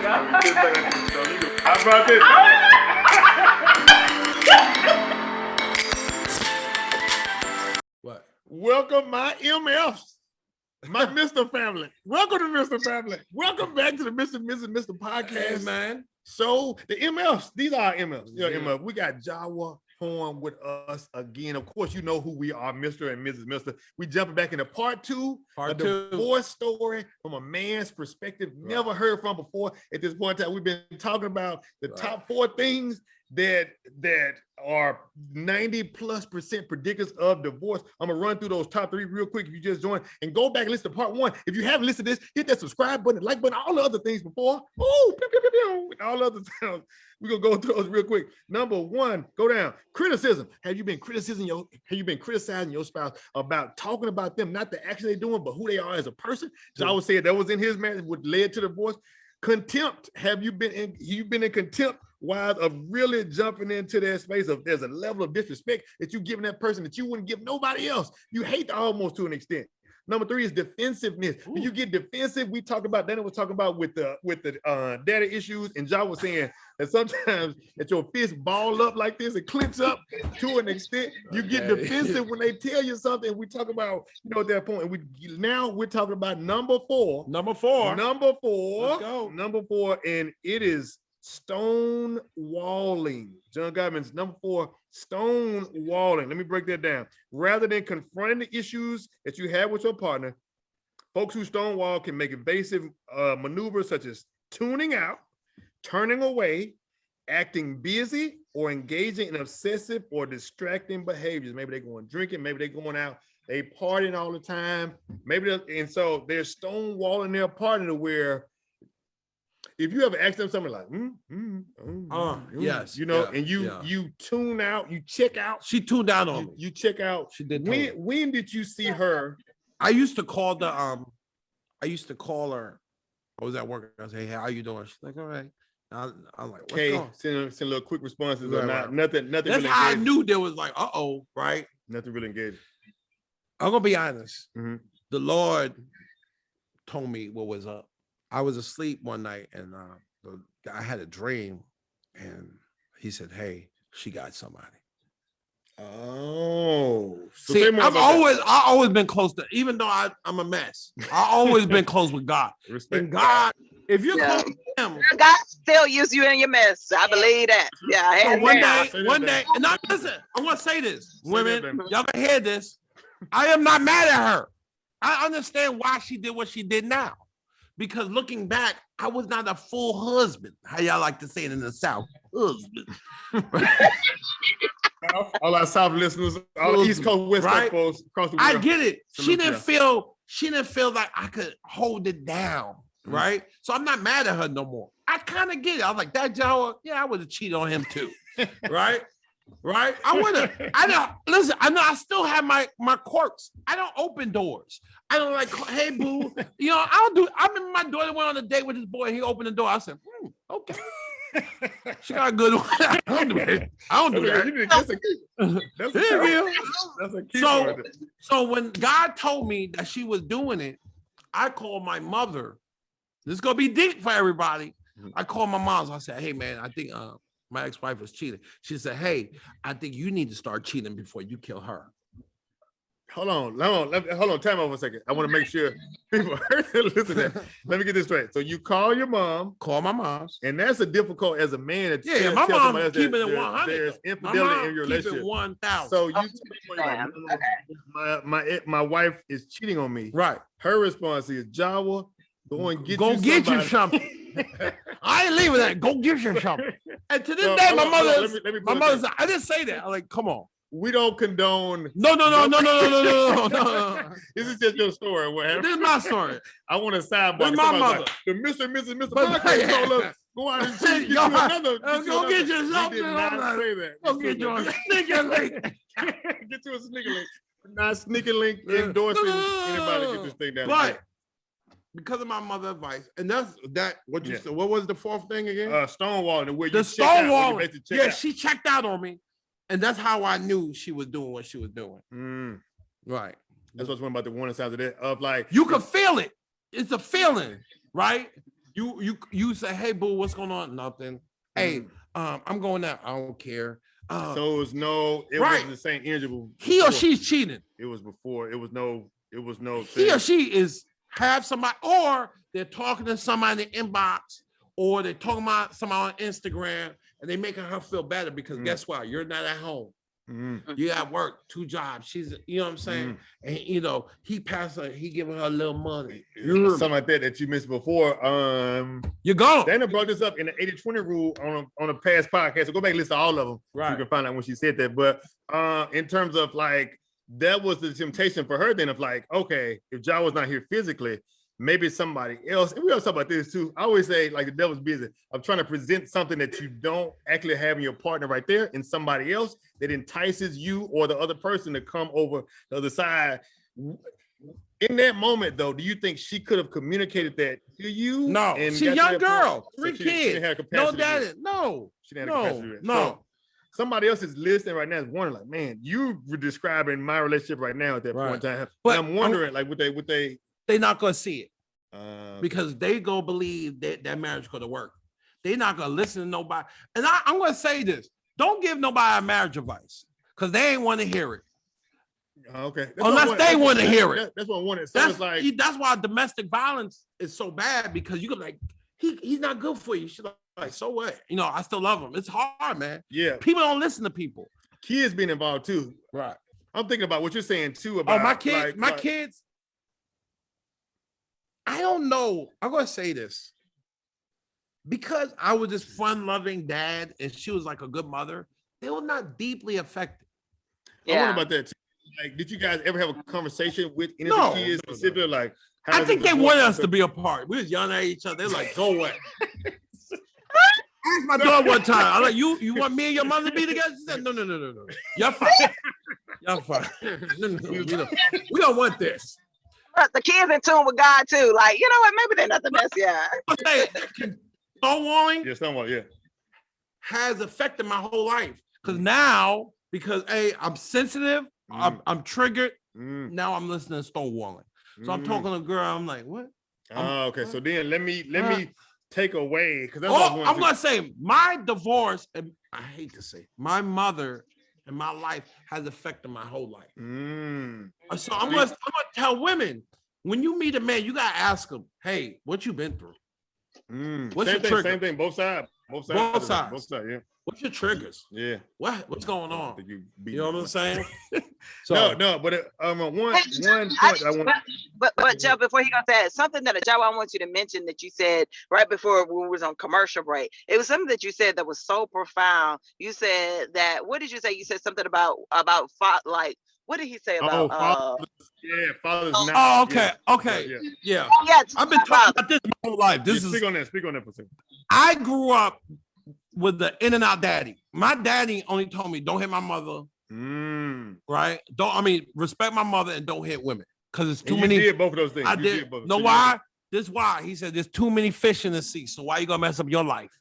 I brought this. What? Welcome, my MFs, my Mr. Family. Welcome to Mr. Family. Welcome back to the Mr. Mrs. Mr. Podcast. Hey, man. So the MFs, these are our MFs. Yeah. MF. We got Jowa Horn with us again. Of course, you know who we are, Mr. and Mrs. Mr. We jumping back into part two, a divorce story from a man's perspective, never heard from before. At this point in time, we've been talking about the top 4 things that are 90+% predictors of divorce. I'm gonna run through those top 3 real quick if you just joined, and go back and listen to part 1. If you haven't listened to this, hit that subscribe button, like button, all the other things before. Ooh, pew, pew, pew, pew, all the other sounds. We're gonna go through those real quick. Number 1, go down. Criticism. Have you been criticizing your spouse about talking about them, not the action they're doing, but who they are as a person? So I would say that was in his marriage, what led to divorce. Contempt. Have you been in contempt wise of really jumping into that space of there's a level of disrespect that you giving that person that you wouldn't give nobody else? You hate almost to an extent. Number 3 is defensiveness. Ooh. When you get defensive, we talked about, Dana was talking about with the daddy issues, and John was saying that sometimes that your fist ball up like this and clench up to an extent. You get defensive when they tell you something. We talk about, at that point, and we're talking about number 4. Number 4. Number 4. Let's go. Number 4, and it is stonewalling. John Gottman's number 4, stonewalling. Let me break that down. Rather than confronting the issues that you have with your partner, folks who stonewall can make evasive maneuvers such as tuning out, turning away, acting busy, or engaging in obsessive or distracting behaviors. Maybe they're going drinking, maybe they're going out, they partying all the time. And so they're stonewalling their partner where if you ever ask them something like, yes, and you tune out, you check out. She tuned out on me. You check out. She did. When did you see her? I used to call her. I was at work. I say, hey, how you doing? She's like, all right. I'm like, what's going on? Send little quick responses or not. Nothing. That's really how engaged. I knew there was like, right? Nothing really engaged. I'm gonna be honest. Mm-hmm. The Lord told me what was up. I was asleep one night and I had a dream, and he said, hey, she got somebody. Oh, so see, I always been close to, even though I'm a mess, I always been close with God. Respect. And God, if you're close to him, God still use you in your mess. I believe that. Yeah. So one day, and now listen, I want to say this, women, y'all can hear this. I am not mad at her. I understand why she did what she did now. Because looking back, I was not a full husband. How y'all like to say it in the South? Husband. All our South listeners, all East Coast, West Coast, across the world. I get it. She didn't feel like I could hold it down, right? So I'm not mad at her no more. I kind of get it. I was like, that Jowa, I would have cheated on him too, right? Right? I would have. Listen, I know I still have my quirks. I don't open doors. I don't like, hey, boo. I remember my daughter went on a date with this boy and he opened the door. I said, okay. She got a good one. I don't do that. That's a key. So when God told me that she was doing it, I called my mother. This is going to be deep for everybody. I called my mom. So I said, hey, man, I think my ex-wife was cheating. She said, hey, I think you need to start cheating before you kill her. Hold on. Time out for a second. I want to make sure people listen to that. Let me get this straight. So you call your mom. Call my mom. And that's a difficult as a man. My mom keeping it 100. There's infidelity in your relationship. Keep it 1,000. So my wife is cheating on me. Right. Her response is, Jowa, go and get you something. I ain't leaving that. Go get you something. And to this day, my mother said, I didn't say that. I'm like, come on. We don't condone. No. This is just your story. What happened? This is my story. I want to sidebar. With my mother. Like, the Mr. and Mrs. Podcast told us, go out and cheat, go get you something. We did not say that. Go get you a sneaker link. Get you a sneaker link. Not sneaker link endorsing anybody to get this thing down. But because of my mother's advice, and that's that. What you said? What was the 4th thing again? Stonewalling. Where the stonewalling. Yeah, she checked out on me. And that's how I knew she was doing what she was doing. Right. That's what's one about the warning signs of that. Of like you can feel it. It's a feeling, right? You say, hey boo, what's going on? Nothing. Hey, I'm going out. I don't care. So it was no, it wasn't the same energy. He or she's cheating. It was before. It was no. He or she is have somebody, or they're talking to somebody in the inbox, or they're talking about somebody on Instagram, and they making her feel better because guess what? You're not at home. You at work, 2 jobs. She's, you know what I'm saying? And you know, he passed her, he giving her a little money. Something like that you missed before. You're gone. Dana brought this up in the 80-20 rule on a past podcast. So go back and listen to all of them. Right. So you can find out when she said that. But in terms of like, that was the temptation for her then of like, okay, if Jawa's not here physically, maybe somebody else. And we always talk about this too. I always say like the devil's busy. I'm trying to present something that you don't actually have in your partner right there in somebody else that entices you or the other person to come over the other side. In that moment though, do you think she could have communicated that to you? No, she's a young girl, 3 kids. No daddy. No. She didn't have capacity. So, somebody else is listening right now is wondering, like, man, you were describing my relationship right now at that point in time. But I'm wondering, like, would they? They're not gonna see it because they gonna believe that marriage gonna work. They're not gonna listen to nobody. And I'm gonna say this: don't give nobody a marriage advice because they ain't want to hear it. Okay. Unless they want to hear it. That's what I wanted. So that's why domestic violence is so bad because you can like he's not good for you. She's like, so what? You know, I still love him. It's hard, man. Yeah. People don't listen to people. Kids being involved too. Right. I'm thinking about what you're saying too about my kids. I don't know. I'm gonna say this. Because I was this fun-loving dad and she was like a good mother, they were not deeply affected. Yeah. I wonder about that too. Like, did you guys ever have a conversation with any of the kids specifically? Like, I think they wanted us to be apart. We was yelling at each other. They're like, go away. I asked my daughter one time, I'm like, you want me and your mother to be together? She said, no. You're fine. You're fine. No. We don't want this. But the kids in tune with God too. Like, you know what? Maybe they're not the best. Yeah. Stonewalling. Yeah, Stonewalling. Yeah. Has affected my whole life because I'm sensitive. I'm triggered. Now I'm listening to Stonewalling. So I'm talking to a girl. I'm like, what? Okay. So then let me take away because I'm gonna say my divorce, and I hate to say, my mother and my life has affected my whole life. So I'm gonna tell women when you meet a man, you gotta ask him, hey, what you been through? What's your trigger? Same thing. Both sides. Yeah. What's your triggers? Yeah. What's going on? You know what I'm saying? So, no, but one point I want. But Joe, before he goes to that, something that Joe, I want you to mention that you said right before we was on commercial break. It was something that you said that was so profound. You said that. What did you say? You said something about like. What did he say about? Fathers. Okay. Yeah. I've been talking about this my whole life. Speak on that for a second. I grew up with the in and out daddy. My daddy only told me don't hit my mother. Right? Respect my mother and don't hit women because it's too many. You did both of those things. I did. Know why? This is why he said there's too many fish in the sea. So why you gonna mess up your life?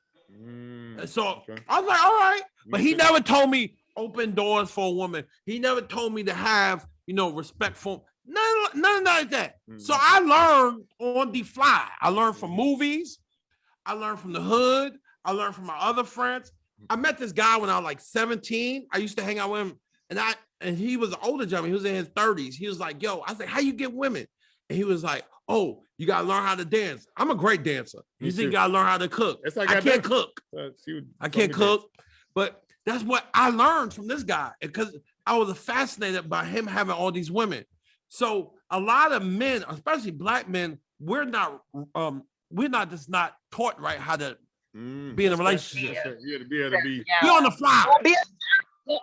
So I was like, all right, but he never told me open doors for a woman. He never told me to have, respect for none of that. So I learned on the fly. I learned from movies. I learned from the hood. I learned from my other friends. I met this guy when I was like 17. I used to hang out with him, and he was an older gentleman. He was in his 30s. He was like, yo, I was like, how you get women? And he was like, oh, you gotta learn how to dance. I'm a great dancer. You think you gotta learn how to cook. I can't cook. I can't cook, but that's what I learned from this guy because I was fascinated by him having all these women. So a lot of men, especially black men, we're not just not taught right how to be in a relationship. Yeah, to be able to be on the fly.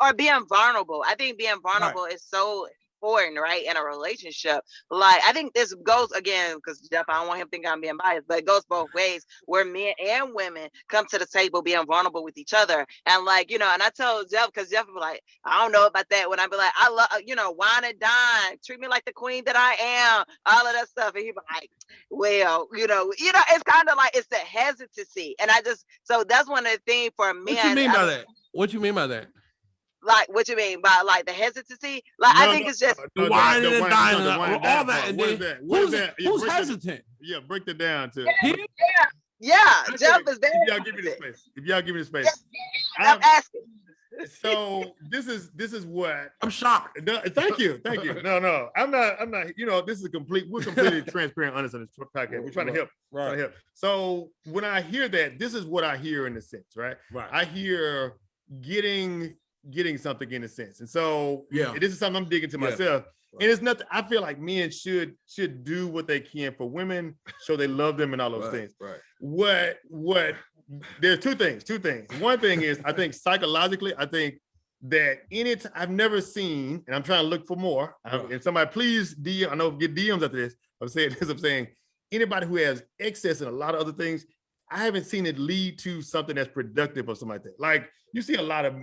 Or being vulnerable. I think being vulnerable is so important, right? In a relationship. Like, I think this goes again, because Jeff, I don't want him to think I'm being biased, but it goes both ways where men and women come to the table being vulnerable with each other. And like, and I told Jeff, because Jeff was like, I don't know about that. When I be like, I love, wine and dine, treat me like the queen that I am, all of that stuff. And he be like, well, it's kind of like, it's the hesitancy. And so that's one of the things for men. What you mean by that? What you mean by that? Like, what you mean by like the hesitancy? Like, I think it's just the wine and the dining, all that. And what is that? What is that? Who's hesitant? Break that down to. Yeah, Jeff is there. If y'all give me the space. If y'all give me the space. I'm asking. So this is what I'm shocked. No, thank you. No, I'm not. You know, this is we're completely transparent, honest on this podcast. We're trying to help. Trying to help. So when I hear that, this is what I hear in a sense, right? I hear getting something in a sense, and so this is something I'm digging to myself. And it's nothing. I feel like men should do what they can for women, show they love them and all those things. What there's two things. One thing is, I think psychologically, I think that I've never seen, and I'm trying to look for more. And somebody please DM, I know get DMs after this. I'm saying anybody who has excess and a lot of other things, I haven't seen it lead to something that's productive or something like that. Like you see a lot of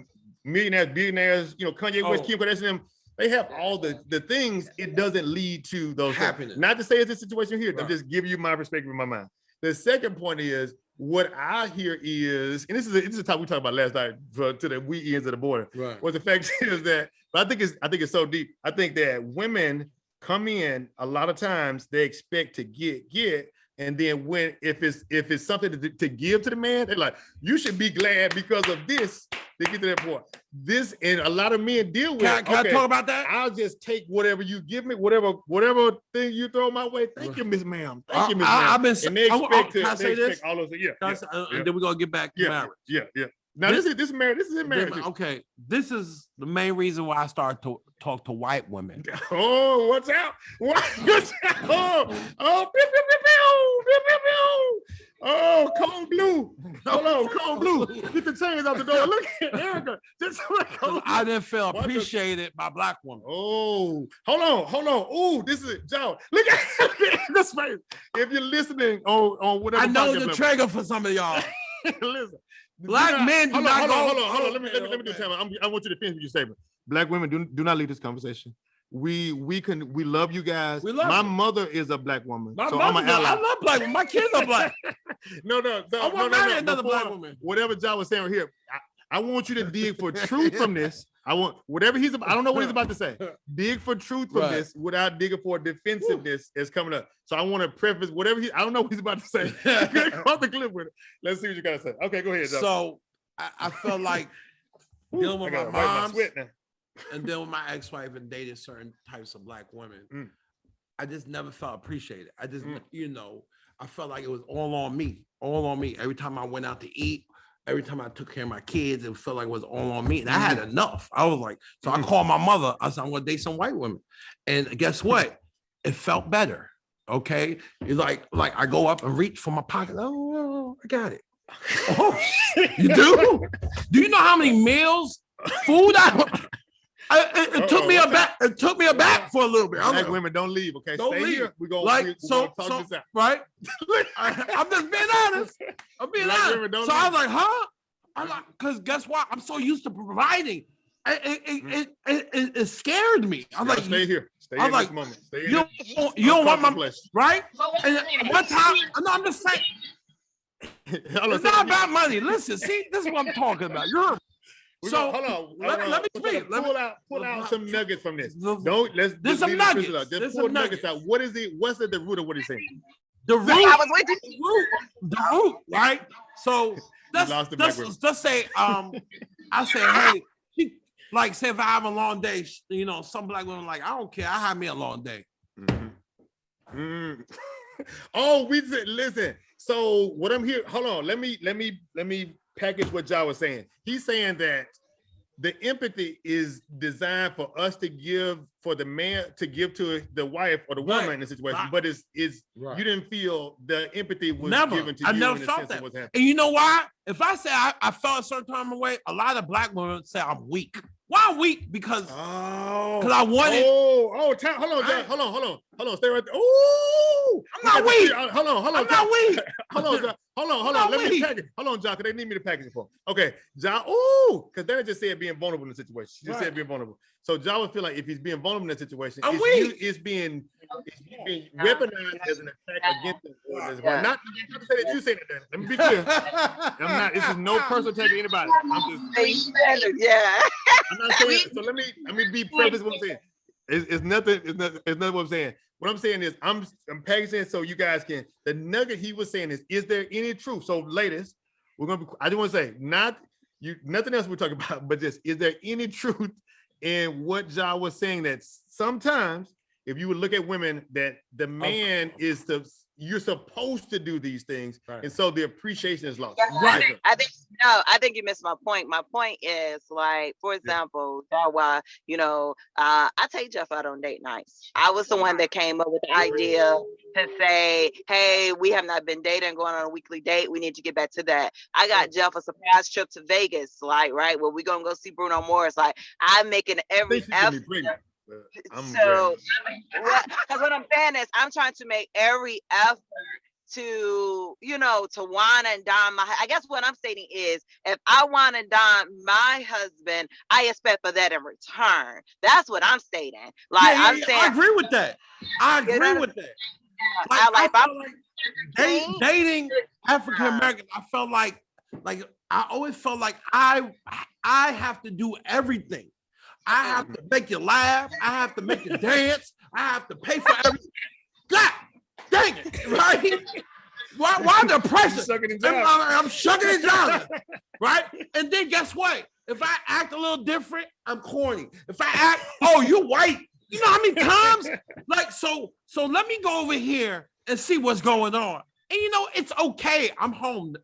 millionaires, billionaires, you know, Kanye West, Kim Kardashian, they have all the things. It doesn't lead to those happiness. Not to say it's a situation here. I'm just giving you my perspective in my mind. The second point is what I hear is, and this is a topic we talked about last night to the we ends of the border. What the fact is that, but I think it's so deep. I think that women come in a lot of times they expect to get. And then if it's something to give to the man, they're like, you should be glad because of this. They get to that point. This and a lot of men deal with. Can I talk about that? I'll just take whatever you give me, whatever thing you throw my way. Thank you, Miss Ma'am. Thank you, Miss Ma'am. And they expect all those. And then we're gonna get back to marriage. Yeah. Now this is marriage. This is in marriage. Okay, this is the main reason why I started to talk to white women. Oh, what's out? What's out? Oh, cold blue. Hold on, cold blue. Get the chains out the door. Look at Erica. I didn't feel appreciated by black women. Oh, hold on. Oh, this is Joe. Look at this face. If you're listening on whatever. I know the trigger for some of y'all. Listen. Black men do not go. Hold on. Let me do a time. I want you to finish your statement. Black women do not leave this conversation. We love you guys. My mother is a black woman. So I'm an ally. I love black women. My kids are black. No. I want to marry another black woman. Whatever John was saying here, I want you to dig for truth from this. I want whatever I don't know what he's about to say. Dig for truth from this without digging for defensiveness is coming up. So I want to preface whatever I don't know what he's about to say. Off the clip with it. Let's see what you gotta say. Okay, go ahead, John. So I felt like dealing with my mom and dealing with my ex-wife and dating certain types of black women. I just never felt appreciated. I just, I felt like it was all on me. Every time I went out to eat, every time I took care of my kids, it felt like it was all on me. And I had enough. I was like, so I called my mother. I said, I'm going to date some white women. And guess what? It felt better. Okay. It's like I go up and reach for my pocket. Oh, I got it. Oh, you do? Do you know how many meals, food it took me aback. It took me aback for a little bit. Black women don't leave, okay? Don't leave. Here. We're gonna talk this out. Right? I'm just being honest. So I was like, huh? I'm like, because guess what? I'm so used to providing. It scared me. I'm like, stay here. Stay in this moment. Stay in you don't want my flesh, right? And one time, I'm just saying, it's not about money. Listen, see, this is what I'm talking about. So hold on. Let me speak. Pull out some nuggets from this. There's some nuggets. Just pull nuggets out. What is it? What's at the root of what he's saying? The root, right? So let's say I say, hey, like say if I have a long day, some black women like, I don't care. I have me a long day. Oh, listen. So what I'm here, hold on. Let me package what Jowa was saying. He's saying that the empathy is designed for us to give, for the man to give to the wife or the woman in the situation, but it's you didn't feel the empathy was given to you. I never felt that. And you know why? If I say I felt a certain time away, a lot of black women say I'm weak. Why I'm weak? Because I wanted. Hold on, John. Hold on. Stay right there. I'm not weak. Hold on. I'm not weak. Hold on, John. Hold on. Let me package. Hold on, John, because they need me to package it for. Okay, John. Ooh, because then I just said being vulnerable in the situation. She just said being vulnerable. So John would feel like if he's being vulnerable in that situation, it's being weaponized as an attack against him. Not to say that you said that. Let me be clear. I'm not. This is no personal attack to anybody. I'm just. Yeah. I'm not saying. So let me be preface what I'm saying. It's nothing. It's nothing what I'm saying. What I'm saying is I'm packaging it so you guys can. The nugget he was saying is there any truth? So, ladies, I just want to say nothing else we're talking about, but just is there any truth in what Ja was saying that sometimes if you would look at women that the man you're supposed to do these things, and so the appreciation is lost. Right. I think you missed my point. My point is like, for example, why I take Jeff out on date nights. I was the one that came up with the idea to say, hey, we have not been dating, going on a weekly date. We need to get back to that. I got Jeff a surprise trip to Vegas, like, right, well, we're gonna go see Bruno Mars. Like, I'm making every effort. So what I'm saying is I'm trying to make every effort to wine and dine I guess what I'm stating is if I wine and dine my husband, I expect for that in return. That's what I'm stating. Like I'm saying I agree with that. Dating African American, I felt like I always felt like I have to do everything. I have to make you laugh. I have to make you dance. I have to pay for everything. God dang it, right? Why the pressure? I'm shucking and jiving, right? And then guess what? If I act a little different, I'm corny. If I act, you white. You know how many times? Like, so let me go over here and see what's going on. And it's okay. I'm home.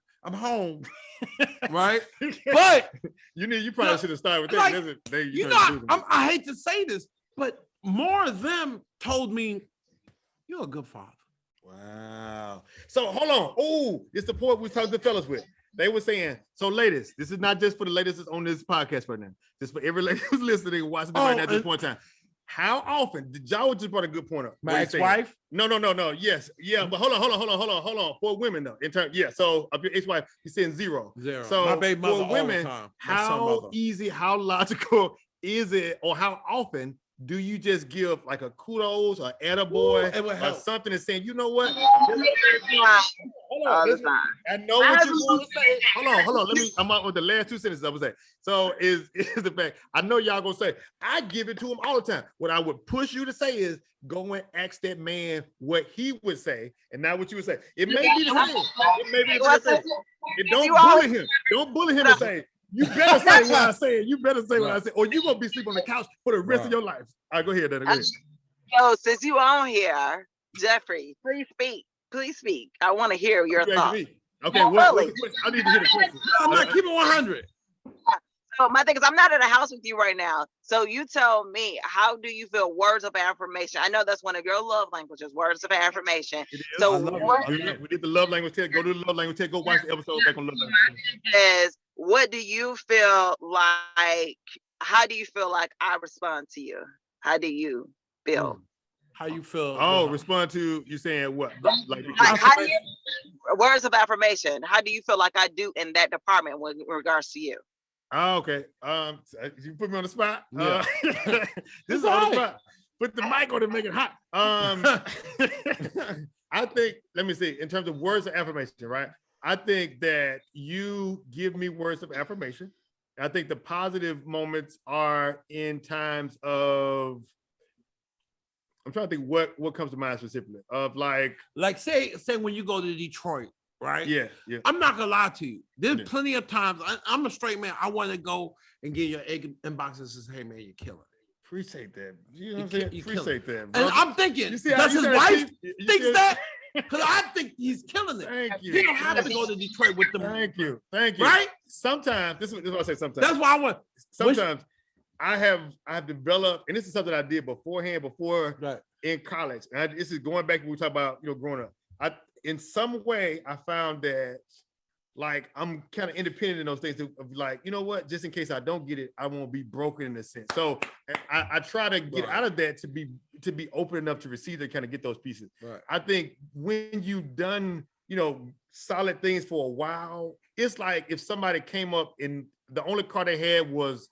Right? But you probably should have started with that. Like, I hate to say this, but more of them told me you're a good father. Wow. So hold on. Oh, it's the point we talked to the fellas with. They were saying, so ladies, this is not just for the ladies that's on this podcast right now. This for every lady who's listening and watching right now at this point in time. How often did y'all just brought a good point up? My ex-wife? No. Yes. Yeah, but hold on. For women though. In terms, yeah. So of your ex-wife, you're saying zero. So my baby mother for women, all the time. How easy, how logical is it, or how often do you just give like a kudos or attaboy or something and saying, you know what? Hold on, I know what you want to say. Hold on. I'm out with the last two sentences I would say. So is the fact, I know y'all gonna say, I give it to him all the time. What I would push you to say is go and ask that man what he would say and not what you would say. It may be the same. It may be the same. And don't bully him. Don't bully him and say, you better say what I said. You better say what I said, or you're gonna be sleeping on the couch for the rest of your life. All right, go ahead, Dana. Go ahead. Yo, since you on here, Jeffrey, please speak. Please speak. I want to hear your thoughts. Okay, what, I need to hear the question. I'm not keeping 100. So my thing is, I'm not in a house with you right now. So you tell me, how do you feel words of affirmation? I know that's one of your love languages, words of affirmation. So we did the love language test. Go to the love language test. Go watch the episode back on love language. What do you feel like? How do you feel like I respond to you? How do you feel? How you feel? Oh, respond to you saying what? Like words of affirmation. How do you feel like I do in that department with regards to you? Oh, okay. You put me on the spot. Yeah. This is on the spot. Put the mic on to make it hot. I think, let me see, in terms of words of affirmation, right? I think that you give me words of affirmation. I think the positive moments are in times of, I'm trying to think what comes to mind specifically of like say when you go to Detroit, right? Yeah. I'm not gonna lie to you. There's plenty of times I'm a straight man. I want to go and get your egg inbox and says, "Hey man, you're killing it." Appreciate that. You know what I'm saying? Appreciate that, bro. And I'm thinking, does his wife think that? Because I think he's killing it. Thank you. He don't have to go to Detroit with them. Thank you. Right? Sometimes this is what I say. Sometimes that's why I want. Sometimes I have developed, and this is something I did before in college. And this is going back when we talk about growing up. In some way, I found that like I'm kind of independent in those things of like, you know what, just in case I don't get it, I won't be broken in a sense. So I try to get out of that to be open enough to receive to kind of get those pieces. Right. I think when you've done, you know, solid things for a while, it's like if somebody came up and the only car they had was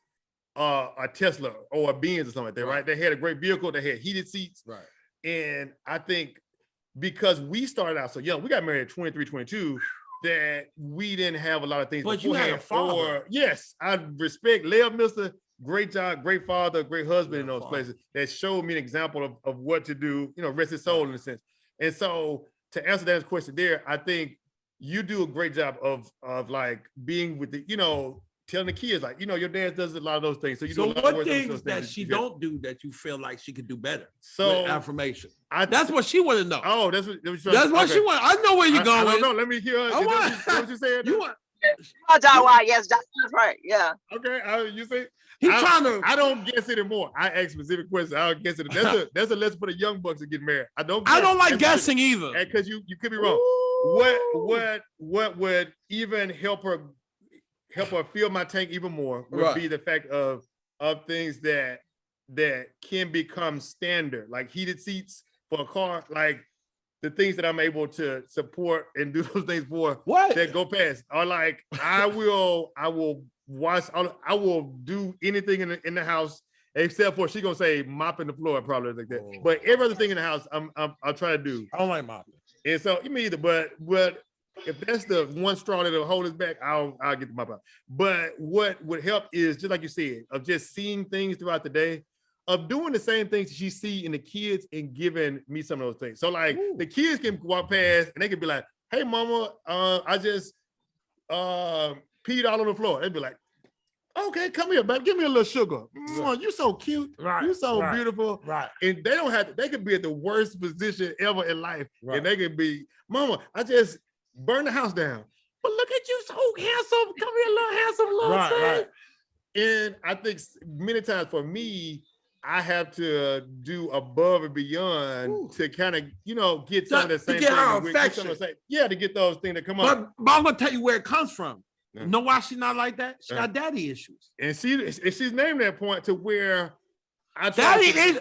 a Tesla or a Benz or something like that, right? They had a great vehicle, they had heated seats. Right. And I think because we started out so young, we got married at 23, 22, that we didn't have a lot of things. But you had a father. Yes, I respect Leah Mister. Great job, great father, great husband in those places that showed me an example of what to do, you know, rest his soul in a sense. And so to answer that question there, I think you do a great job of like being with the, you know, telling the kids like, you know, your dad does a lot of those things. So you do a lot what of things that she don't do that you feel like she could do better? So affirmation. That's what she want to know. Oh, that's what she want. I know where you're going. I don't know. Let me hear. What you saying? You want? Jowa, yes, that's right. Yeah. Okay. You say he's trying to. I don't guess anymore. I ask specific questions. I don't guess it. That's a lesson for the young bucks to get married. I don't like guessing either. Because you could be wrong. What would even help her fill my tank even more would be the fact of things that can become standard, like heated seats for a car, like the things that I'm able to support and do those things for that go past, or like I will watch, I will do anything in the house except for she gonna say mopping the floor, probably like that. But every other thing in the house, I'll try to do. I don't like mopping. And so you mean either, but if that's the one straw that'll hold us back, I'll get the mop out. But what would help is just like you said, of just seeing things throughout the day, of doing the same things she see in the kids and giving me some of those things. So like the kids can walk past and they can be like, "Hey, mama, I just peed all on the floor." They'd be like, "Okay, come here, baby. Give me a little sugar. You so cute. You so beautiful." Right. And they don't have to, they could be at the worst position ever in life. And they could be, "Mama, I just burn the house down. But look at you, so handsome. Come here, little handsome little thing." Right. And I think many times for me, I have to do above and beyond to kind of, you know, get some of the same things. To get those things that come up. But I'm gonna tell you where it comes from. You know why she's not like that? She got daddy issues. And she's named that point to where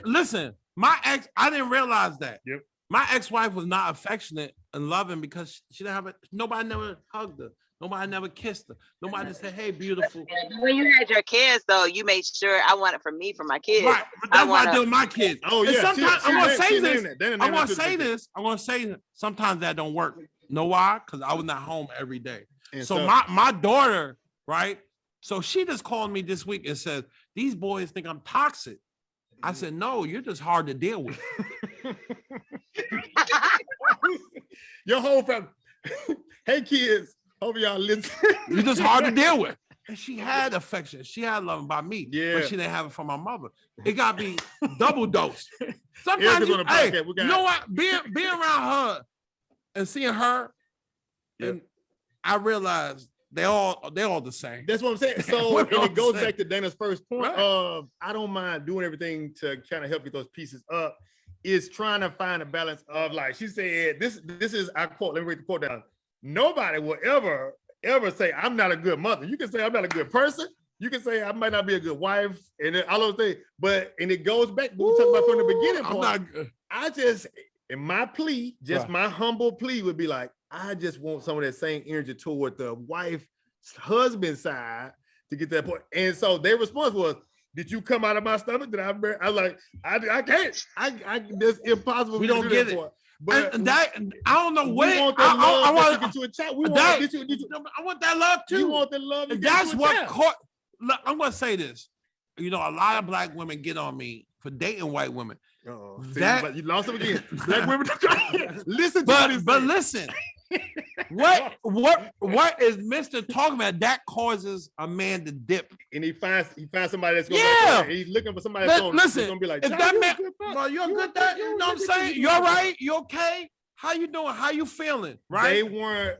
listen, my ex, I didn't realize that. Yep. My ex-wife was not affectionate and loving because she didn't have nobody never hugged her. Nobody never kissed her. Nobody said, "Hey, beautiful." When you had your kids, though, you made sure I want it for me, for my kids. Right. But that's what I do with my kids. Oh, yeah. Sometimes I'm gonna say this. I'm gonna say sometimes that don't work. Know why? Because I was not home every day. And so my daughter, right? So she just called me this week and said, "These boys think I'm toxic." I said, "No, you're just hard to deal with." Your whole family. Hey, kids. Hope y'all listen. You're just hard to deal with. And she had affection. She had love by me. Yeah. But she didn't have it from my mother. It got to be double dose. Sometimes you know what? Being around her and seeing her, and I realized they're all the same. That's what I'm saying. So and it goes back to Dana's first point of I don't mind doing everything to kind of help get those pieces up. Is trying to find a balance of, like she said, this is, I quote, let me read the quote down. Nobody will ever say I'm not a good mother. You can say I'm not a good person. You can say I might not be a good wife and all those things. But it goes back to what we talked about from the beginning. I just, in my plea, my humble plea would be like, I just want some of that same energy toward the wife's husband side to get that point. And so their response was, "Did you come out of my stomach? Did I was like, I can't. That's impossible. We don't get it. But that I don't know what I want to get you a chat. I want that love too. You want the love. And that's what caught. Look, I'm gonna say this. You know, a lot of black women get on me for dating white women. But you lost them again. Black women. Listen to this. But listen. What is Mr. talking about? That causes a man to dip, and he finds somebody that's going. He's looking for somebody that's going to be like, if that man, well, you're good. That you know what I'm saying. You're right. You okay? How you doing? How you feeling? Right? They weren't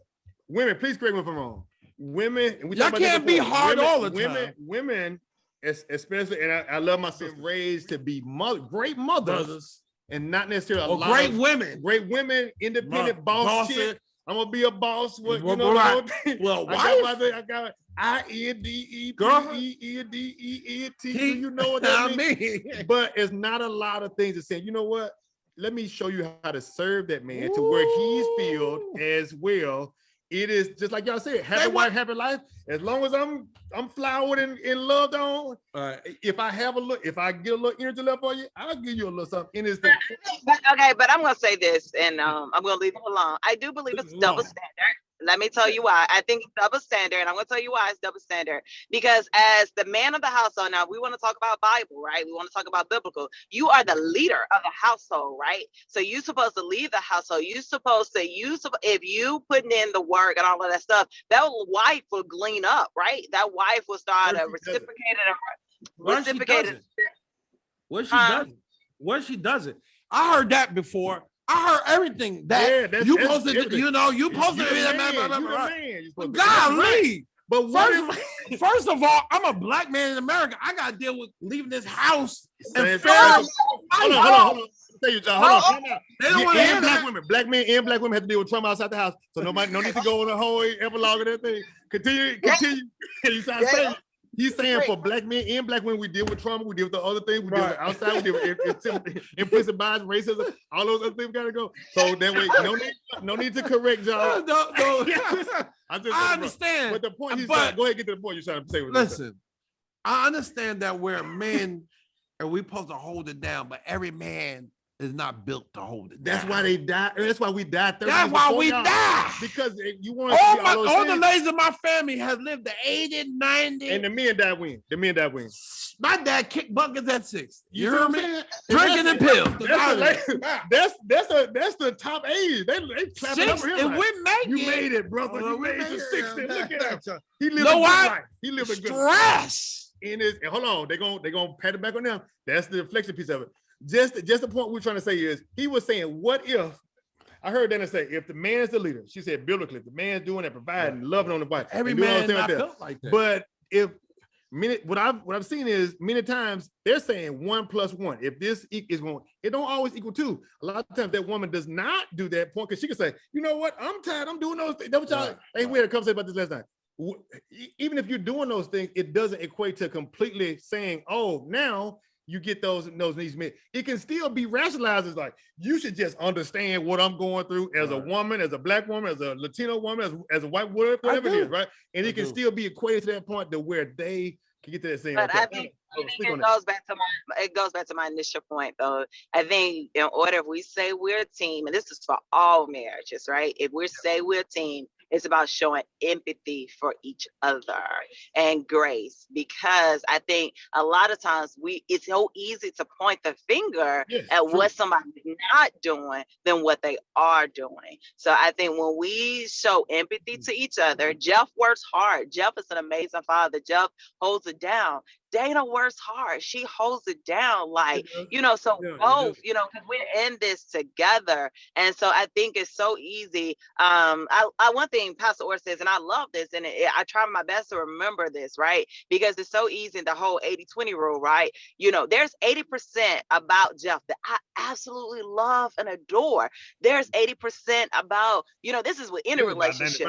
women. Please correct me if I'm wrong. Women, and we y'all can't be hard all the time. Women, especially, and I love my sister, raised to be great mothers, and not necessarily great women, independent boss chick. I'm gonna be a boss. What you know? Right. Well, I got INDEPENDEENT. Do you know what that means? But it's not a lot of things to say. You know what? Let me show you how to serve that man to where he's filled as well. It is just like y'all said, happy wife, happy life. As long as I'm flowered and loved on. If I get a little energy left for you, I'll give you a little something. But I'm gonna say this, and I'm gonna leave it alone. I do believe it's double standard. Let me tell you why. I think it's double standard, and I'm gonna tell you why it's double standard. Because as the man of the household, now we want to talk about Bible, right? We want to talk about biblical. You are the leader of the household, right? So you're supposed to lead the household. If you putting in the work and all of that stuff, that wife will glean up, right? That wife will start a reciprocated. What she doesn't. I heard that before. I heard everything that you posted. You posted. Golly. But first of all, I'm a black man in America. I got to deal with leaving this house. Hold on. They don't want to hear black women. Black men and black women have to deal with trauma outside the house. So no need to go on the whole epilogue of that thing. Continue. You trying to say? He's saying for black men and black women, we deal with trauma, we deal with the other things, we deal with outside, we deal with implicit bias, racism, all those other things gotta go. So that way, no need to correct y'all. No. I understand. But the point go ahead and get to the point you're trying to say. Listen, I understand that we're men and we're supposed to hold it down, but every man is not built to hold it down. That's why they die. That's why we died. That's why we die. Because you want all the ladies in my family have lived to 80, 90. And the men died when? My dad kicked buckets at 6. You heard me? Drinking the pill. That's the top age. They clapping up for him. And we make you made it, brother. You made it to 60. Look at him. He lived a good life. He lived a good life. Hold on. They're gonna pat it back on them. That's the reflection piece of it. Just the point we're trying to say is he was saying, what if I heard Dana say, if the man is the leader, she said biblically, the man's doing that, providing, loving on the wife. Every man not built like that. But what I've seen is many times they're saying 1 + 1. If this is going, it don't always equal 2. A lot of times that woman does not do that point because she can say, you know what, I'm tired, I'm doing those things. That's what y'all. We had a conversation about this last night. Even if you're doing those things, it doesn't equate to completely saying, oh, now you get those needs met. It can still be rationalized as like, you should just understand what I'm going through as a woman, as a black woman, as a Latino woman, as a white woman, whatever it is, right? And it can still be equated to that point to where they can get to that same. But I think it goes back to my initial point though. I think in order, if we say we're a team, and this is for all marriages, right? If we say we're a team, it's about showing empathy for each other and grace, because I think a lot of times it's so easy to point the finger at what somebody's not doing than what they are doing. So I think when we show empathy to each other, Jeff works hard. Jeff is an amazing father. Jeff holds it down. Dana works hard. She holds it down, like, so both, because we're in this together. And so I think it's so easy. One thing Pastor Orr says, and I love this, and I try my best to remember this, right? Because it's so easy, the whole 80-20 rule, right? There's 80% about Jeff that I absolutely love and adore. There's 80% about, this is with any relationship. It's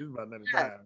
about 95.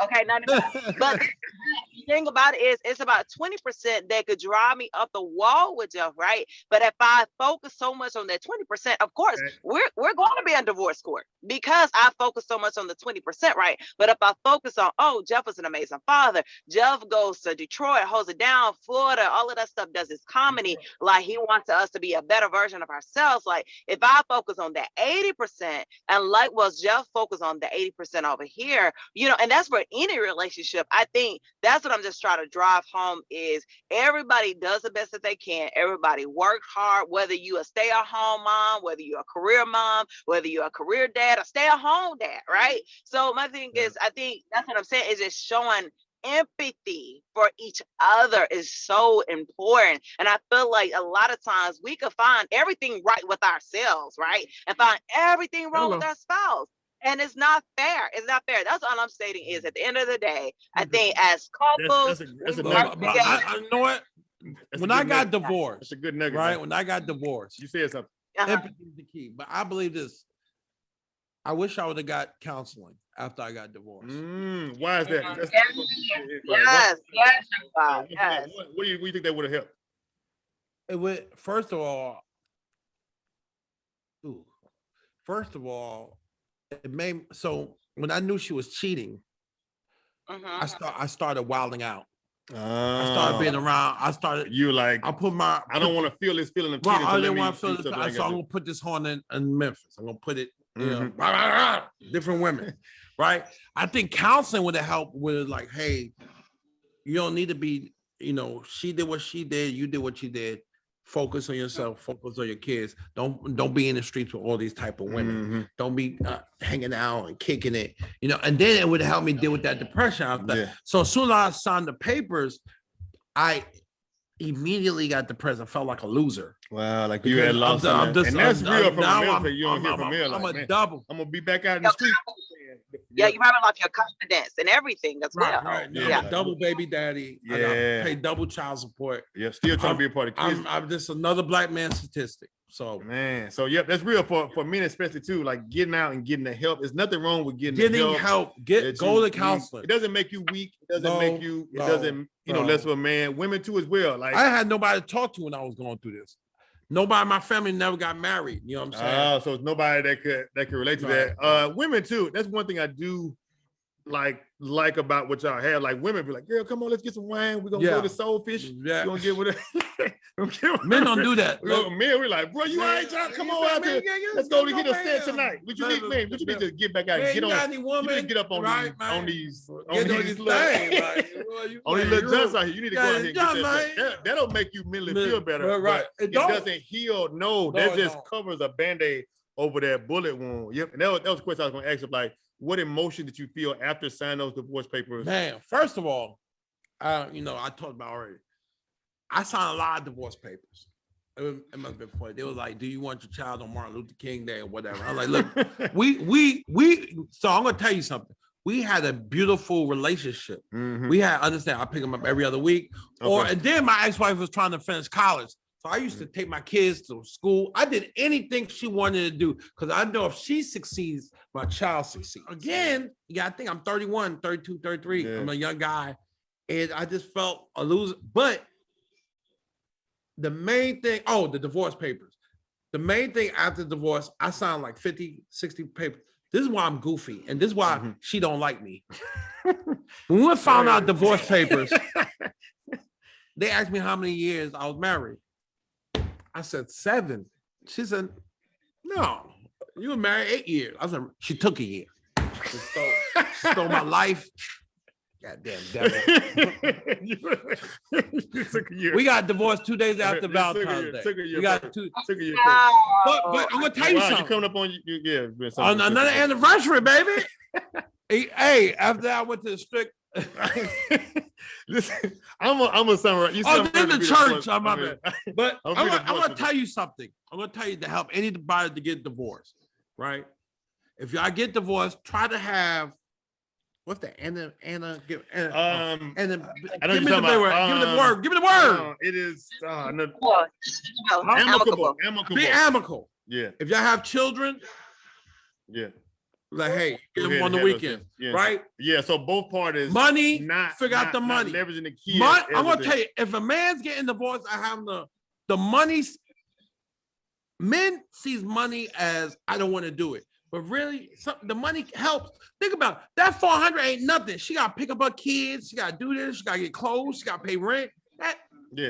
Okay, 95. But the thing about it is, it's about 20% that could drive me up the wall with Jeff, right? But if I focus so much on that 20%, of course, we're going to be in divorce court because I focus so much on the 20%, right? But if I focus on, Jeff is an amazing father. Jeff goes to Detroit, holds it down, Florida, all of that stuff, does his comedy. Like, he wants us to be a better version of ourselves. Like, if I focus on that 80% and likewise Jeff focus on the 80% over here, and that's for any relationship. I think that's what I'm just trying to drive home is everybody does the best that they can. Everybody works hard, whether you a stay-at-home mom, whether you're a career mom, whether you're a career dad, a stay-at-home dad, right? So my thing is, I think that's what I'm saying, is just showing empathy for each other is so important. And I feel like a lot of times we could find everything right with ourselves, right? And find everything wrong with our spouse. And it's not fair. It's not fair. That's all I'm stating is, at the end of the day, I think as couples, you know what? When I got divorced, that's a good nugget, right? When I got divorced, you said something. Empathy is the key. But I believe this. I wish I would have got counseling after I got divorced. Why is that? Yes. What do you think that would have helped? It would, first of all, it made, so when I knew she was cheating, I started wilding out. I started being around. You like, I don't want to feel this feeling of well, cheating. I didn't want to feel this. So I'm gonna put this horn in Memphis. I'm gonna put it, different women, right? I think counseling would have helped with like, hey, you don't need to be, she did what she did, you did what you did. Focus on yourself, focus on your kids. Don't be in the streets with all these type of women. Don't be hanging out and kicking it, and then it would help me deal with that depression after. Yeah. So as soon as I signed the papers, I immediately got depressed. I felt like a loser. Wow, like you had lost something. And that's real from America. You don't hear from me. I'm a double. I'm gonna be back out in the street. Yeah, you probably lost your confidence and everything as well. Right. Yeah. Double baby daddy. Yeah. I gotta pay double child support. Yeah, still trying to be a part of kids. I'm just another black man statistic. So that's real for men especially too. Like getting out and getting the help. There's nothing wrong with getting help. Go to counseling. It doesn't make you weak. It doesn't make you. It doesn't less of a man. Women too as well. Like I had nobody to talk to when I was going through this. Nobody in my family never got married. You know what I'm saying? So it's nobody that could relate to that. Women too. That's one thing I do like about what y'all have. Like women be like, girl, come on, let's get some wine. We're gonna go to Soulfish. Yeah. We're gonna get with it. Men don't do that. Men, we're like, bro, you all right, y'all? Come on out here. Let's go to hit a set tonight. What you need, man? What you need to get back out and get on? You need to get up on these little jumps out here. You need to go out here and get that. That'll make you mentally feel better. Right. It doesn't heal. No, that just covers a Band-Aid over that bullet wound. Yep. And that was the question I was gonna ask you, like, what emotion did you feel after signing those divorce papers? Man, first of all, I talked about already. I signed a lot of divorce papers. It must have been funny. They was like, "Do you want your child on Martin Luther King Day or whatever?" I was like, "Look, we." So I'm gonna tell you something. We had a beautiful relationship. We had understand. I pick them up every other week, and then my ex-wife was trying to finish college. So I used to take my kids to school. I did anything she wanted to do because I know if she succeeds, my child succeeds. Again, I think I'm 31, 32, 33. Yeah. I'm a young guy. And I just felt a loser. But the main thing, the divorce papers. The main thing after divorce, I signed like 50, 60 papers. This is why I'm goofy. And this is why she don't like me. When we found out divorce papers, they asked me how many years I was married. I said 7. She said, no, you were married 8 years. I said, she took a year. She stole my life. Goddamn devil. We got divorced 2 days after Valentine's Day. We got 2 years. But I'm gonna tell you something. You coming up on on another anniversary, baby. Hey, after I went to the strict. Listen, I'm a summarize. Then the church. But I'm gonna tell you something. I'm gonna tell you to help anybody to get divorced, right? If y'all get divorced, try to have what's that? Anna. Give me the word. Give me the word. It is amicable. Be amicable. Yeah. If y'all have children, like, hey, get them on the weekend, right? Yeah, so both parties figure out the money. Leveraging the key. I'm gonna tell you, if a man's getting divorced, I have the money. Men sees money as I don't want to do it, but really, the money helps. Think about it. That 400 ain't nothing. She gotta pick up her kids. She gotta do this. She gotta get clothes. She gotta pay rent.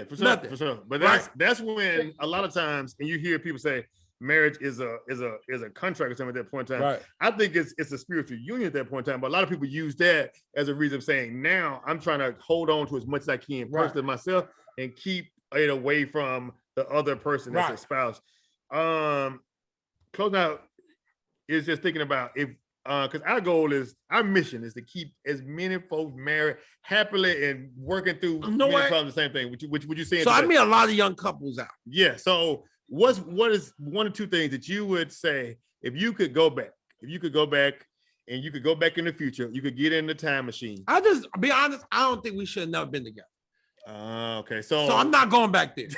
For sure. But that's when a lot of times, and you hear people say, marriage is a contract or something at that point in time. Right. I think it's a spiritual union at that point in time. But a lot of people use that as a reason of saying, now I'm trying to hold on to as much as I can personally myself and keep it away from the other person that's a spouse. Closing out is just thinking about if because our mission is to keep as many folks married happily and working through many problems. The same thing. Which would you say? So I meet a lot of young couples out. Yeah. So what is one or two things that you would say if you could go back and you could go back in the future, you could get in the time machine? I just be honest, I don't think we should have never been together. Okay. So I'm not going back there.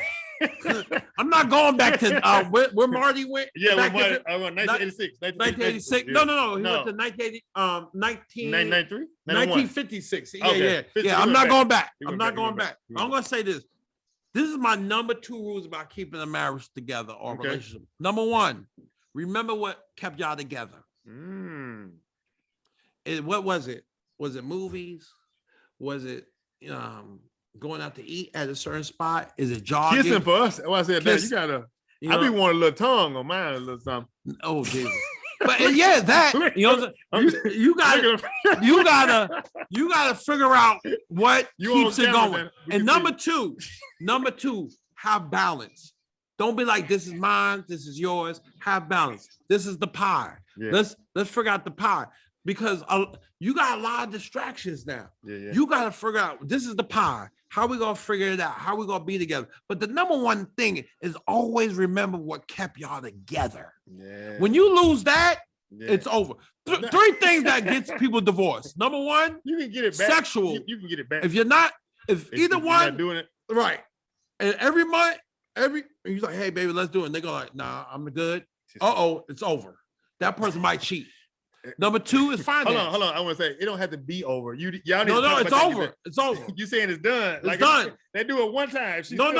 I'm not going back to where Marty went. Yeah, back Marty, into 1986. 1986. No. He went to 1956. Okay. Yeah. I'm not going back. I'm not going back. I'm going to say this. This is my number 2 rules about keeping a marriage together or relationship. Number 1, remember what kept y'all together. What was it? Was it movies? Was it going out to eat at a certain spot? Is it jogging? Kissing for us. I said that you gotta. I be wanting a little tongue on mine, a little something. Oh Jesus! But that you gotta figure out what keeps it going. And number two, have balance. Don't be like, this is mine, this is yours. Have balance. This is the pie. Yeah. Let's figure out the pie. Because you got a lot of distractions now. Yeah. You got to figure out, this is the pie. How we going to figure it out? How we going to be together? But the number 1 thing is always remember what kept y'all together. Yeah. When you lose that, it's over. 3 things that gets people divorced. Number 1, you can get it back. Sexual. You can get it back. If either one, not doing it. Right. And every month, you're like, hey, baby, let's do it. And they go like, nah, I'm good. It's over. That person might cheat. Number 2 is finance. Hold on. I want to say it don't have to be over. Y'all need no, it's over. It's over. You saying it's done? It's done. They do it one time. No,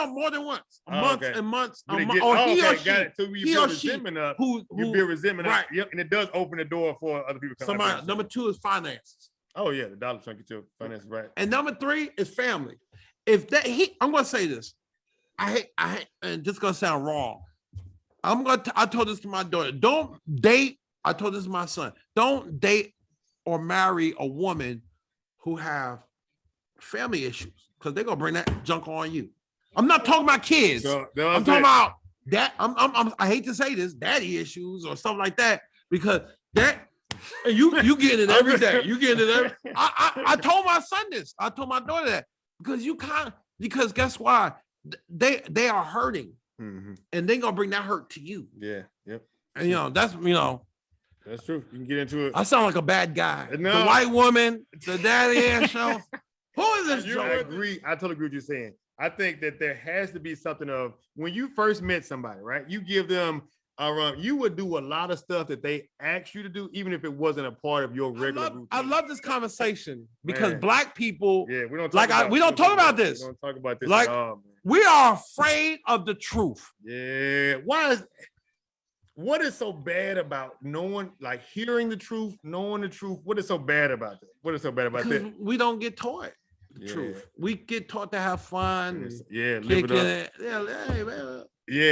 more than once. Months and months. He or she. You build resentment. Right. Yep, and it does open the door for other people. Number 2 is finances. Oh yeah, the dollar chunk get your finances right. And number 3 is family. I'm gonna say this. I hate, and this is gonna sound wrong. I told this to my daughter. Don't date. I told this to my son. Don't date or marry a woman who have family issues, because they're gonna bring that junk on you. I'm not talking about kids. I'm talking about that. I hate to say this, daddy issues or stuff like that, because that you get it every day. You get it every. I told my son this. I told my daughter that, because guess why? They are hurting, and they're gonna bring that hurt to you. Yeah. Yep. And that's That's true. You can get into it. I sound like a bad guy. No. The white woman, the daddy ass show. Who is this? I agree. I totally agree with you saying. I think that there has to be something of, when you first met somebody, right? You give them you would do a lot of stuff that they asked you to do, even if it wasn't a part of your regular routine. I love this conversation because Black people, we don't talk about this. We don't talk about this like, at all, man. We are afraid of the truth. Yeah. What is so bad about knowing, like hearing the truth, knowing the truth? What is so bad about that? What is so bad about that? We don't get taught the truth. We get taught to have fun. Live it up.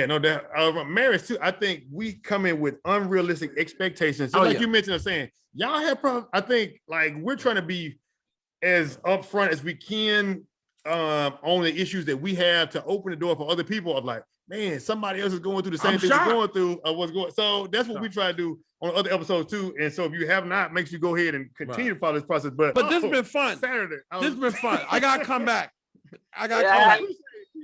No doubt. Marriage too. I think we come in with unrealistic expectations. So you mentioned, saying y'all have problems. I think like we're trying to be as upfront as we can on the issues that we have, to open the door for other people of like, man, somebody else is going through the same thing we're going through. So that's what we try to do on other episodes too. And so if you have not, make sure you go ahead and continue to follow this process. But this has been fun. Saturday. This has been fun. I gotta come back. You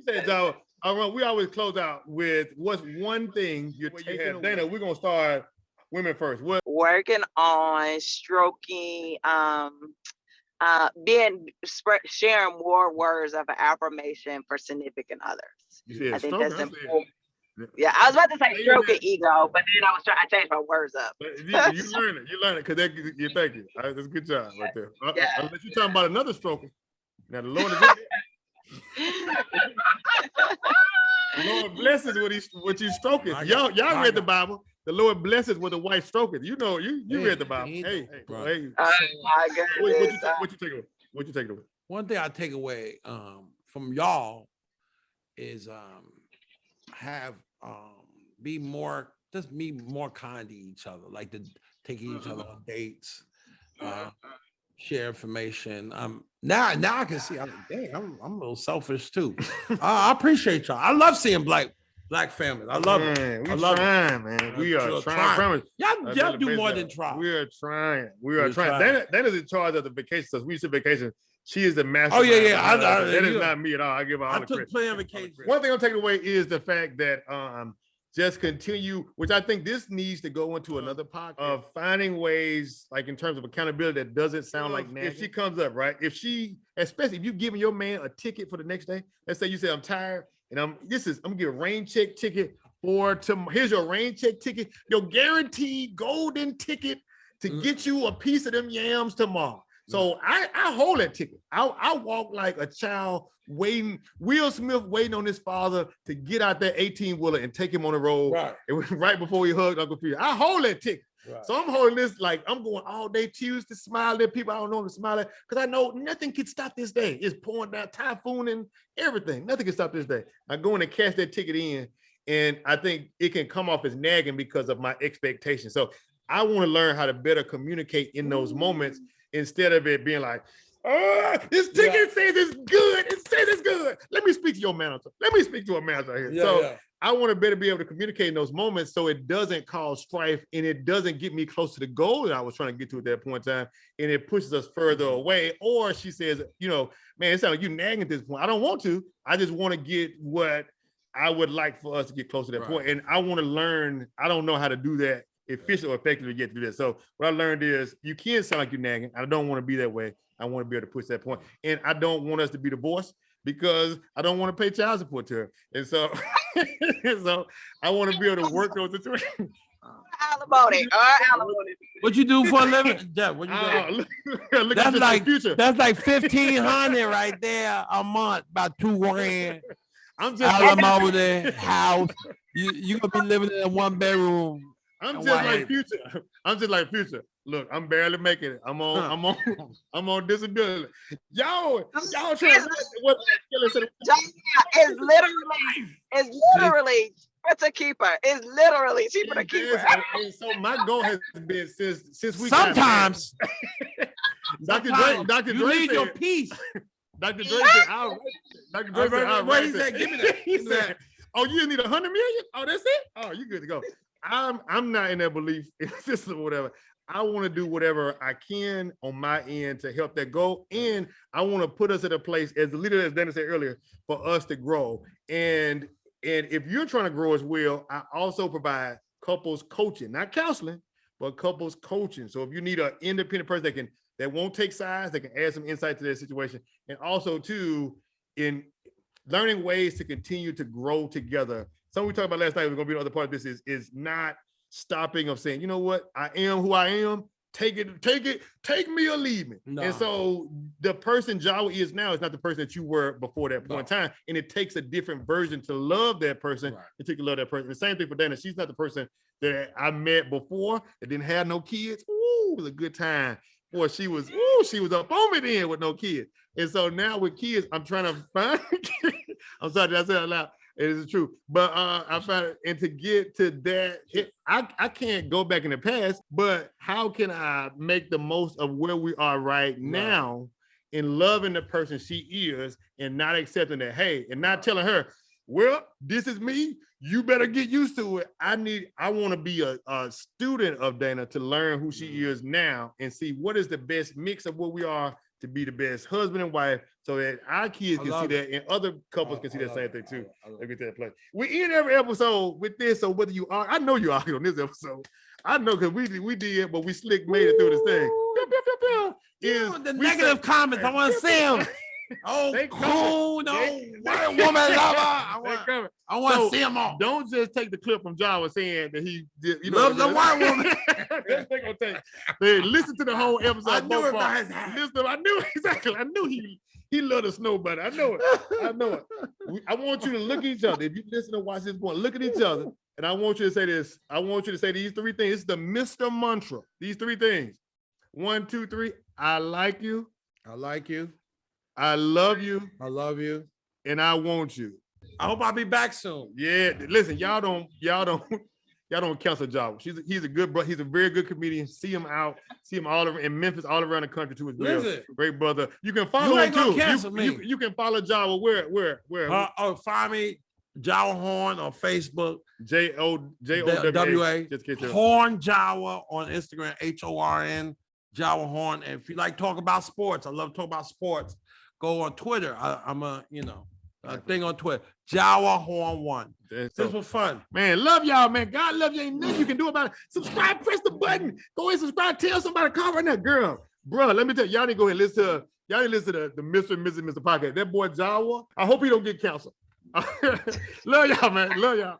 said, Jowa, we always close out with what's one thing you're taking away. Dana, we're gonna start women first. Working on stroking, sharing more words of affirmation for significant others. I think that's important. Yeah, I was about to say stroking ego, but then I was trying to change my words up. You learn it, because you thank you. All right, that's a good job right there. Unless you're talking about another stroking. Now the Lord is the Lord blesses what you stroking. Y'all read the Bible. The Lord blesses what the wife stroking. You read the Bible. Hey. Oh my goodness. What you take away? One thing I take away from y'all is be more kind to each other, like taking each other on dates, share information. Now I can see. I'm a little selfish too. I appreciate y'all. I love seeing black families. I love it. We are trying, man. We are trying. Y'all do more than try. We are trying. Dana's in charge of the vacation. So we said vacation. She is the master. Oh yeah. That is not me at all. I give her all the credit. I took plenty of vacation. One thing I'm taking away is the fact that just continue, which I think this needs to go into another podcast of finding ways, like in terms of accountability, that doesn't sound like nagging. If she comes up, right? Especially if you're giving your man a ticket for the next day, let's say you say, I'm tired, and I'm gonna get a rain check ticket for tomorrow. Here's your rain check ticket, your guaranteed golden ticket to get you a piece of them yams tomorrow. So I hold that ticket. I walk like a child waiting, Will Smith waiting on his father to get out that 18-wheeler and take him on the road. Right. It was right before he hugged Uncle Peter. I hold that ticket. Right. So I'm holding this like I'm going all day, choose to smile at people I don't know to smile at, because I know nothing can stop this day. It's pouring down, typhoon and everything. Nothing can stop this day. I go in and cash that ticket in, and I think it can come off as nagging because of my expectations. So I want to learn how to better communicate in those moments instead of it being like, oh, this ticket says it's good. It says it's good. Let me speak to your manager. Let me speak to a manager here. I want to better be able to communicate in those moments so it doesn't cause strife and it doesn't get me close to the goal that I was trying to get to at that point in time, and it pushes us further away. Or she says, man, it sounds like you nagging at this point. I don't want to. I just want to get what I would like for us to get close to that point. And I want to learn. I don't know how to do that efficiently or effectively to get through that. So what I learned is you can't sound like you're nagging. I don't want to be that way. I want to be able to push that point. And I don't want us to be divorced because I don't want to pay child support to her. And so, so I want to be able to work those situations. Alimony. What you do for a living? Jeff, what you do? That's like $1,500 right there a month, about $2,000. I'm just alimony, house. You gonna be living in a 1-bedroom. I'm just like Future. Look, I'm barely making it. I'm on disability. Y'all trying what it's literally to keep her. It's literally cheaper to keep her. And so my goal has been since we sometimes Dr. Dre need said, your peace. Dr. Dre said, Dr. Dre said, what he said? Give me that. He said, oh, you need 100 million? Oh, that's it? Oh, you good to go. I'm not in that belief system or whatever. I want to do whatever I can on my end to help that go. And I want to put us at a place, as the leader, as Dana said earlier, for us to grow. And if you're trying to grow as well, I also provide couples coaching, not counseling, but couples coaching. So if you need an independent person that won't take sides, that can add some insight to their situation. And also too, in learning ways to continue to grow together. Something we talked about last night, we're gonna be another part of this is not stopping of saying, you know what, I am who I am, take me or leave me. No. And so the person Jowa is now is not the person that you were before that point in time. And it takes a different version to love that person, and to love that person. The same thing for Dana. She's not the person that I met before that didn't have no kids. Ooh, it was a good time. Boy, she was up on me then with no kids. And so now with kids, I'm trying to find I'm sorry, did I say it out loud? It is true. But I found it, and to get to that, I can't go back in the past, but how can I make the most of where we are right now in loving the person she is and not accepting that, hey, and not telling her, well, this is me. You better get used to it. I want to be a student of Dana to learn who she is now and see what is the best mix of what we are to be the best husband and wife, so that our kids can see that and other couples can see that same thing too. Let me tell you, we end every episode with this. So whether you are, I know you are on this episode. I know because we did, but we slick made it through this thing. The negative comments, I want to see them. Oh, cool, no, white woman lover. I want to see them all. Don't just take the clip from Jowa saying that he loves a white woman. Listen to the whole episode. I knew I knew exactly. I knew he loved the snow bunny. I know it. I want you to look at each other. If you listen to watch this point, look at each other, and I want you to say this. I want you to say these three things. It's the Mr. Mantra. These three things. 1, 2, 3. I like you. I like you. I love you. I love you. And I want you. I hope I'll be back soon. Yeah, listen, y'all don't cancel Jowa. He's a good brother. He's a very good comedian. See him all over in Memphis, all around the country too as well. Listen, great brother. You can follow him too. You can follow Jowa where? Find me Jowa Horn on Facebook. Jowa. Horn Jowa on Instagram. HORN Jowa Horn. And if you like talk about sports, I love to talk about sports. Go on Twitter. I'm a thing on Twitter. Jowa Horn 1. This was fun. Man, love y'all, man. God love you. Ain't nothing you can do about it. Subscribe, press the button. Go ahead, subscribe. Tell somebody to call right now. Girl, bro, let me tell you, y'all need to go ahead and listen to the Mr. and Mrs. Mr. podcast. That boy Jowa, I hope he don't get canceled. Love y'all, man. Love y'all.